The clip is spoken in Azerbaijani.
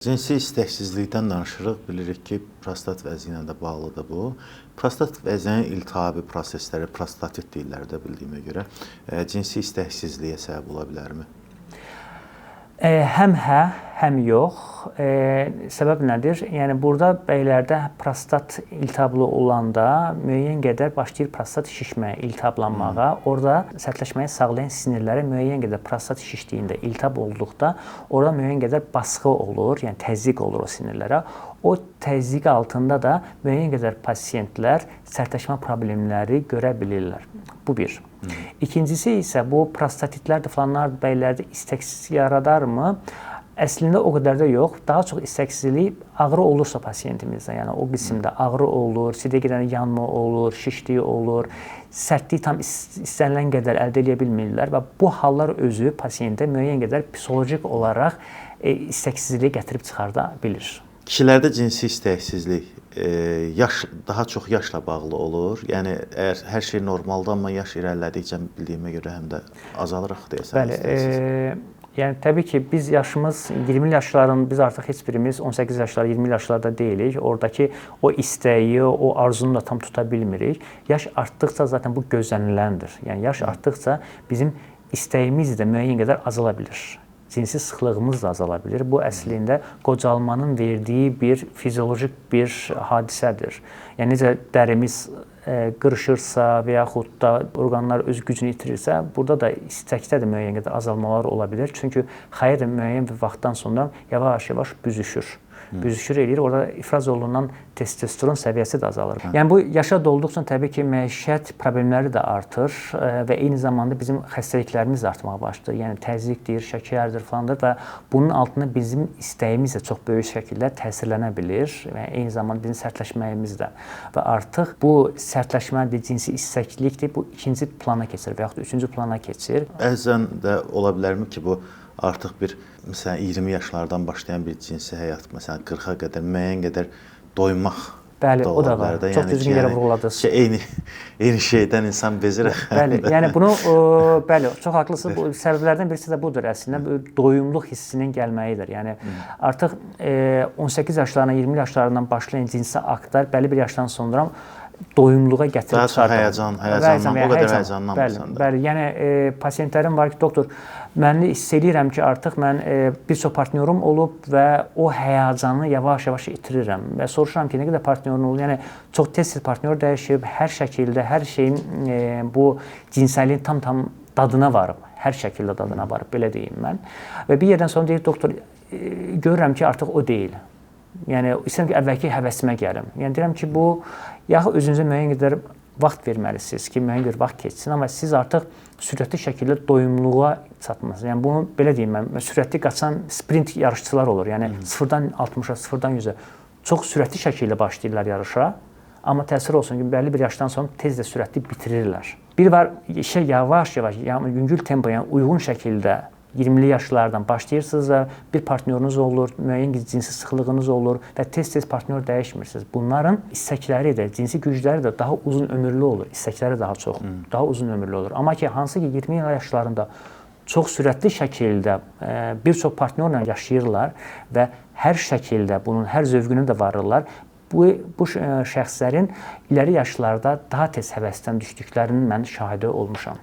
Cinsi istəksizlikdən danışırıq. Bilirik ki, prostat vəzi ilə də bağlıdır bu. Prostat vəzinin iltihabi prosesləri, prostatit deyirlər də bildiyimə görə, cinsi istəksizliyə səbəb ola bilərmi? Həm hə, həm yox. Səbəb nədir? Yəni burada bəylərdə prostat iltihablı olanda müəyyən qədər başlayır prostat şişməyə, iltihablanmağa. Orada sərtləşməyi sağlayan sinirlərə müəyyən qədər prostat şişdiyində, iltihab olduqda orada müəyyən qədər basğı olur, yəni təzyiq olur o sinirlərə. O təzyiq altında da müəyyən qədər pasiyentlər sərtləşmə problemləri görə bilirlər. Bu bir. İkincisi isə bu prostatitlər, falanlar bəylərdə istəksizlik yaradarmı? Əslində o qədər də yox. Daha çox istəksizlik ağrı olursa pasiyentimizdə, yəni o qismdə ağrı olur, sidə gedən yanma olur, şişliyi olur, sərtliyi tam istənilən qədər əldə edə bilmirlər və bu hallar özü pasiyentə müəyyən qədər psixolojik olaraq istəksizliyi gətirib çıxarda bilir. Kişilərdə cinsi istəksizlik daha çox yaşla bağlı olur. Yəni əgər hər şey normaldır, amma yaş irəlilədikcə bildiyimə görə həm də azalırıq deyəsən. Bəli, yəni təbii ki, biz yaşımız 20 yaşların, biz artıq heç birimiz 18 yaşlar, 20 yaşlarda deyilik. Oradakı o istəyi, o arzunu da tam tuta bilmirik. Yaş artdıqca zaten bu gözləniləndir. Yəni yaş artdıqca bizim istəyimiz də müəyyən qədər azala bilir. Cinsi sıxlığımız da azala bilir. Bu əslində qocalmanın verdiyi bir fiziolojik bir hadisədir. Yəni necə dərimiz qırışırsa və yaxud da orqanlar öz gücünü itirirsə, burada da istəkdə də müəyyən qədər azalmalar ola bilər. Çünki xəyə də müəyyən bir vaxtdan sonra yavaş-yavaş büzüşür. Büzüşür eləyir. Orada ifraz olunan testosteron səviyyəsi də azalır. Yəni bu yaşa dolduqca təbii ki, məişət problemləri də artır və eyni zamanda bizim xəstəliklərimiz də artmağa başlayır. Yəni təzyiqdir, şəkərdir falandır və bunun altında bizim istəyimiz də çox böyük şəkildə təsirlənə bilir və eyni zamanda bizim sərtləşməyimiz də. Və artıq bu sərtləşmədir, cinsi istəklilikdir, bu ikinci plana keçir və yaxud üçüncü plana keçir. Bəzən də ola bilərmi ki, bu artıq bir, məsələn, 20 yaşlardan başlayan bir cinsi həyat, məsələn, 40-a qədər müəyyən qədər doymaq Bəli, da o da ola var. bilər də. Çox düzgün yerə vurğuladınız. Eyni şeydən insan bezir. Bəli, yəni bunu, bəli, çox haqlısınız. Bu səbəblərdən birisi də budur əslində, doyumluq hissinin gəlməyidir. Yəni artıq 18 yaşlarına, 20 yaşlarından başlayan cinsi aktlar belli bir yaşdan sonra doyumluğa gətirib çıxardır. Daha çox həyəcandan, o qədər həyəcanlanmırsan da. Bəli, yəni pasiyentlərim var ki, doktor, mən hiss edirəm ki, artıq mən bir çox partnyorum olub və o həyəcanı yavaş-yavaş itirirəm və soruşuram ki, nə qədər partnyorun olub? Yəni çox tez partnyor dəyişib, hər şəkildə, hər şeyin bu cinsəlliyin tam dadına varıb, hər şəkildə dadına varıb, belə deyim mən. Və bir yerdən sonra deyir, doktor, görürəm ki, artıq o deyil. Yəni istəyirəm ki, əvvəlki həvəsimə gəlim. Yəni deyirəm ki, bu yaxud özünüzə müəyyən qədər vaxt verməlisiniz ki, müəyyən bir vaxt keçsin, amma siz artıq sürətli şəkildə doyumluğa çatmısınız. Yəni bunu belə deyim mən, sürətli qaçan sprint yarışçılar olur. Yəni 0-dan 60-a, 0-dan 100-ə çox sürətli şəkildə başlayırlar yarışa, amma təsir olsun ki, bəlli bir yaşdan sonra tez də sürətli bitirirlər. Bir var, işə yavaş-yavaş, yəni yüngül tempo, yəni uyğun şəkildə 20'li yaşlardan başlayırsınız və bir partnyorunuz olur, müəyyən cinsi sıxlığınız olur və tez-tez partnyor dəyişmirsiniz. Bunların istəkləri də, cinsi gücləri də daha uzun ömürlü olur, istəkləri daha çox, daha uzun ömürlü olur. Amma ki, hansı ki 20 yaşlarında çox sürətli şəkildə bir çox partnyorla yaşayırlar və hər şəkildə bunun hər zövqünü də varırlar. Bu şəxslərin iləri yaşlarda daha tez həvəsdən düşdüklərinin mən şahidi olmuşam.